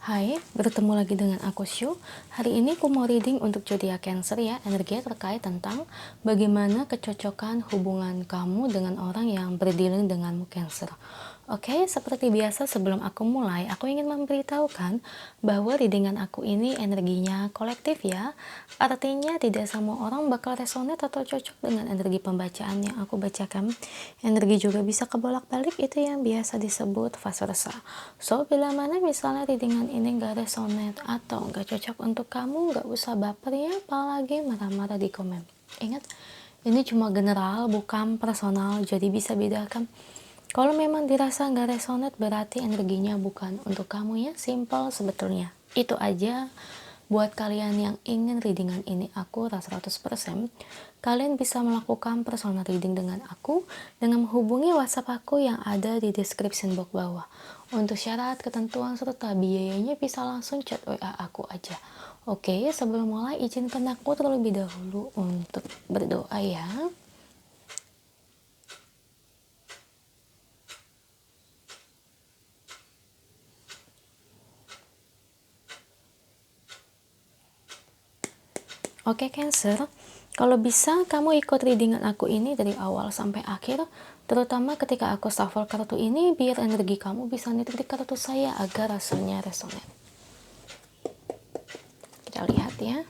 Hai, bertemu lagi dengan aku Shu. Hari ini aku mau reading untuk zodiak Cancer ya, energi terkait tentang bagaimana kecocokan hubungan kamu dengan orang yang berdealing denganmu Cancer. Oke, seperti biasa sebelum aku mulai, aku ingin memberitahukan bahwa readingan aku ini energinya kolektif ya. Artinya tidak semua orang bakal resonate atau cocok dengan energi pembacaan yang aku bacakan. Energi juga bisa kebolak-balik, itu yang biasa disebut vice versa. So, bila mana misalnya readingan ini gak resonate atau gak cocok untuk kamu, gak usah baper ya, apalagi marah-marah di komen. Ingat, ini cuma general, bukan personal, jadi bisa bedakan. Kalau memang dirasa nggak resonate, berarti energinya bukan untuk kamu ya, simple sebetulnya. Itu aja. Buat kalian yang ingin readingan ini akurat 100%, kalian bisa melakukan personal reading dengan aku dengan menghubungi WhatsApp aku yang ada di description box bawah. Untuk syarat, ketentuan, serta biayanya bisa langsung chat WA aku aja. Oke, sebelum mulai izinkan aku terlebih dahulu untuk berdoa ya. Oke Cancer, kalau bisa kamu ikut readingan aku ini dari awal sampai akhir, terutama ketika aku shuffle kartu ini biar energi kamu bisa nitik di kartu saya agar rasanya resonate. Kita lihat ya.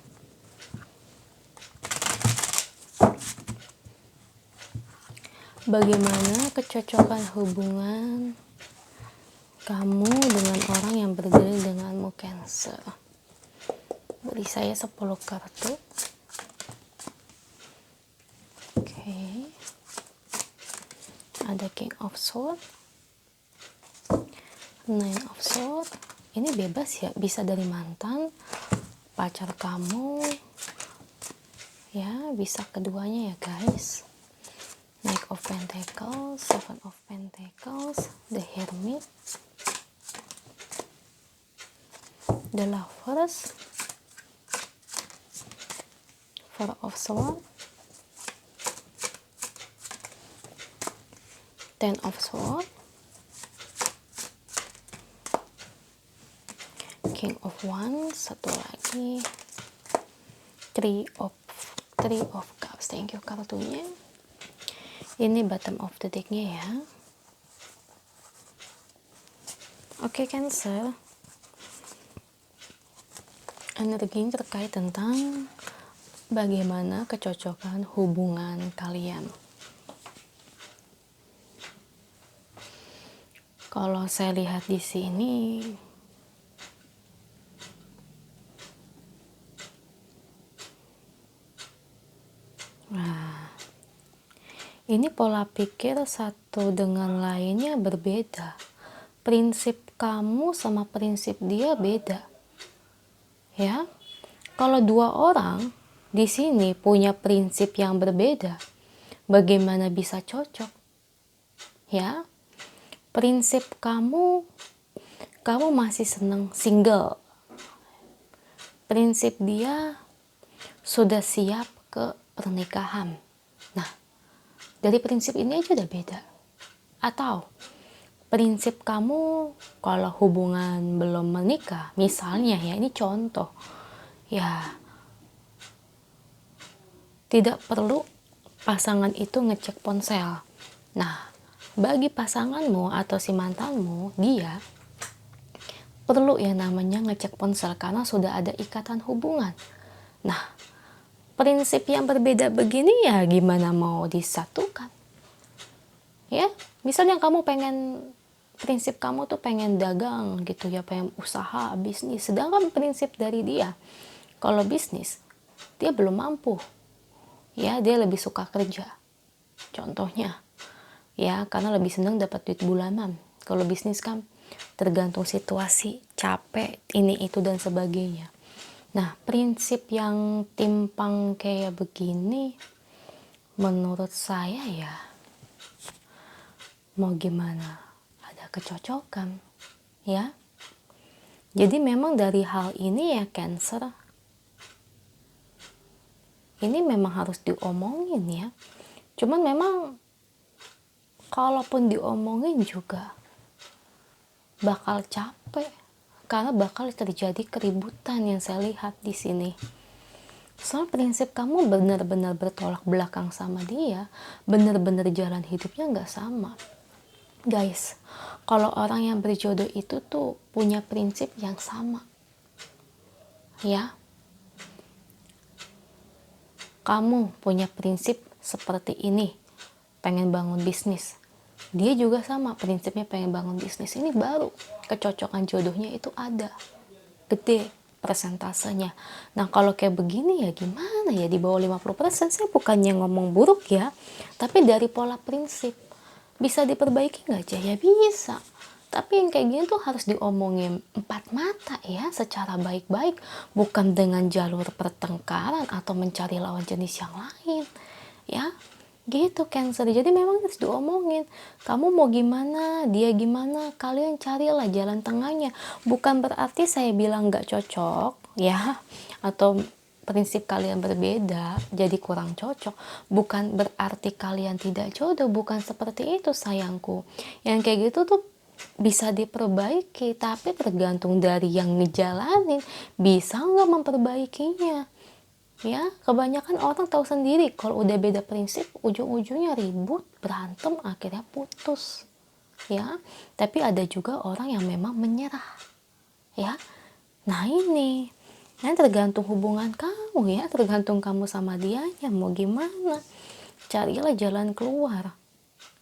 Bagaimana kecocokan hubungan kamu dengan orang yang berdealing denganmu Cancer? Beri saya 10 kartu. Oke. Ada King of Swords, Nine of Swords. Ini bebas ya, bisa dari mantan, pacar kamu, ya bisa keduanya ya guys. Knight of Pentacles, Seven of Pentacles, The Hermit, The Lovers, Four of Swords, Ten of Swords, King of Wands, satu lagi, Three of Cups. Thank you kartunya. Ini bottom of the decknya ya. Oke Cancer, energi terkait tentang bagaimana kecocokan hubungan kalian. Kalau saya lihat di sini, nah, ini pola pikir satu dengan lainnya berbeda. Prinsip kamu sama prinsip dia beda. Ya, kalau dua orang di sini punya prinsip yang berbeda, bagaimana bisa cocok? Ya, prinsip kamu masih senang single. Prinsip dia sudah siap ke pernikahan. Nah, dari prinsip ini aja udah beda. Atau prinsip kamu kalau hubungan belum menikah, misalnya ya, ini contoh, ya tidak perlu pasangan itu ngecek ponsel. Nah, bagi pasanganmu atau si mantanmu, dia perlu yang namanya ngecek ponsel karena sudah ada ikatan hubungan. Nah, prinsip yang berbeda begini ya gimana mau disatukan? Ya, misalnya kamu pengen, prinsip kamu tuh pengen dagang gitu ya, pengen usaha, bisnis. Sedangkan prinsip dari dia, kalau bisnis, dia belum mampu. Ya, dia lebih suka kerja. Contohnya, ya karena lebih senang dapat duit bulanan. Kalau bisnis kan tergantung situasi, capek, ini itu dan sebagainya. Nah, prinsip yang timpang kayak begini menurut saya ya mau gimana, ada kecocokan ya. Jadi memang dari hal ini ya Cancer, ini memang harus diomongin ya. Cuman memang kalaupun diomongin juga bakal capek, karena bakal terjadi keributan yang saya lihat di sini. Soal prinsip kamu benar-benar bertolak belakang sama dia, benar-benar jalan hidupnya nggak sama. Guys, kalau orang yang berjodoh itu tuh punya prinsip yang sama, ya. Kamu punya prinsip seperti ini, pengen bangun bisnis. Dia juga sama, prinsipnya pengen bangun bisnis. Ini baru kecocokan jodohnya itu ada, gede persentasenya. Nah kalau kayak begini ya gimana ya, di bawah 50%, saya bukannya ngomong buruk ya, tapi dari pola prinsip bisa diperbaiki nggak aja? Ya bisa, tapi yang kayak gini tuh harus diomongin empat mata ya, secara baik-baik, bukan dengan jalur pertengkaran atau mencari lawan jenis yang lain ya. Gitu Cancer, jadi memang harus diomongin, kamu mau gimana, dia gimana, kalian carilah jalan tengahnya. Bukan berarti saya bilang nggak cocok ya, atau prinsip kalian berbeda jadi kurang cocok. Bukan berarti kalian tidak jodoh, bukan seperti itu sayangku. Yang kayak gitu tuh bisa diperbaiki, tapi tergantung dari yang ngejalanin bisa nggak memperbaikinya. Ya, kebanyakan orang tahu sendiri kalau udah beda prinsip, ujung-ujungnya ribut, berantem, akhirnya putus. Ya, tapi ada juga orang yang memang menyerah. Ya, nah ini tergantung hubungan kamu ya, tergantung kamu sama dianya mau gimana. Carilah jalan keluar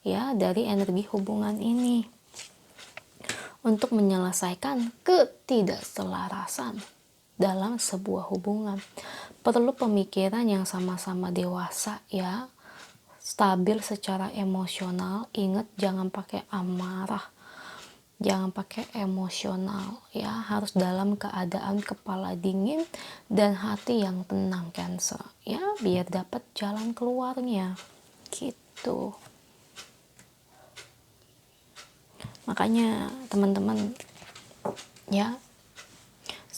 ya dari energi hubungan ini untuk menyelesaikan ketidakselarasan dalam sebuah hubungan. Perlu pemikiran yang sama-sama dewasa ya, stabil secara emosional. Ingat, jangan pakai amarah, jangan pakai emosional ya, harus dalam keadaan kepala dingin dan hati yang tenang Cancer ya, biar dapat jalan keluarnya gitu. Makanya teman-teman ya,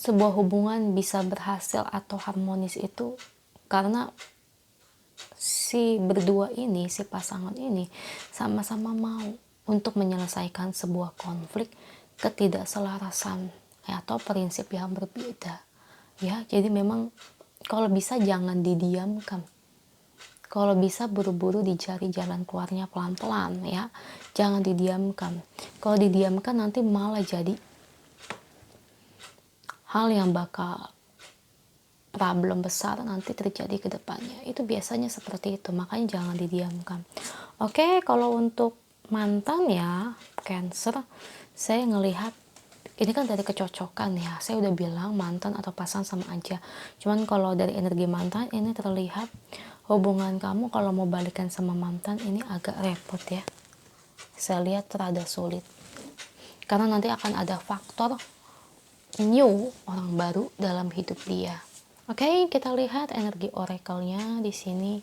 sebuah hubungan bisa berhasil atau harmonis itu karena si berdua ini, si pasangan ini sama-sama mau untuk menyelesaikan sebuah konflik ketidakselarasan ya, atau prinsip yang berbeda ya. Jadi memang kalau bisa jangan didiamkan, kalau bisa buru-buru dicari jalan keluarnya pelan-pelan ya, jangan didiamkan. Kalau didiamkan nanti malah jadi hal yang bakal problem besar nanti terjadi ke depannya. Itu biasanya seperti itu, makanya jangan didiamkan. Oke, kalau untuk mantan ya Cancer, saya ngelihat ini kan dari kecocokan ya, saya udah bilang mantan atau pasangan sama aja. Cuman kalau dari energi mantan ini terlihat hubungan kamu kalau mau balikan sama mantan ini agak repot ya, saya lihat rada sulit karena nanti akan ada faktor new, orang baru dalam hidup dia. Oke, kita lihat energi oracle-nya di sini.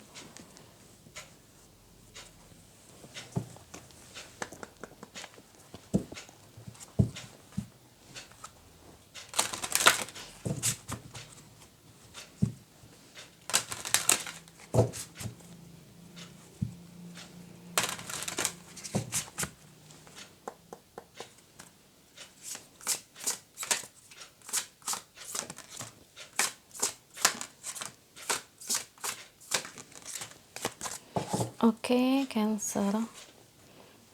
Oke, Cancer.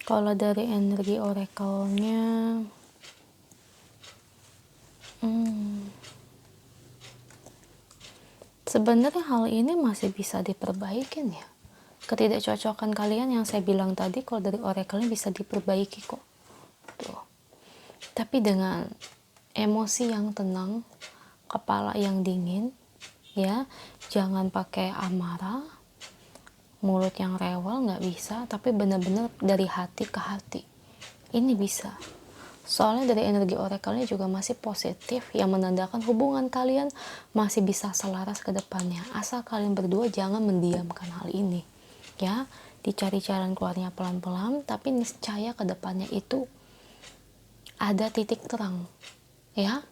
Kalau dari energi oracle-nya, sebenarnya hal ini masih bisa diperbaikin ya. Ketidakcocokan kalian yang saya bilang tadi, kalau dari oracle-nya bisa diperbaiki kok. Tuh. Tapi dengan emosi yang tenang, kepala yang dingin, ya, jangan pakai amarah, mulut yang rewel nggak bisa, tapi benar-benar dari hati ke hati. Ini bisa. Soalnya dari energi oracle-nya juga masih positif, yang menandakan hubungan kalian masih bisa selaras ke depannya. Asal kalian berdua jangan mendiamkan hal ini. Ya, dicari jalan keluarnya pelan-pelan, tapi niscaya ke depannya itu ada titik terang. Ya,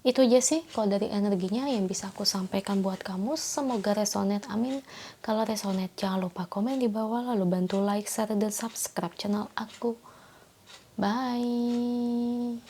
itu aja sih kalau dari energinya yang bisa aku sampaikan buat kamu. Semoga resonate, amin. Kalau resonate jangan lupa komen di bawah, lalu bantu like, share, dan subscribe channel aku. Bye.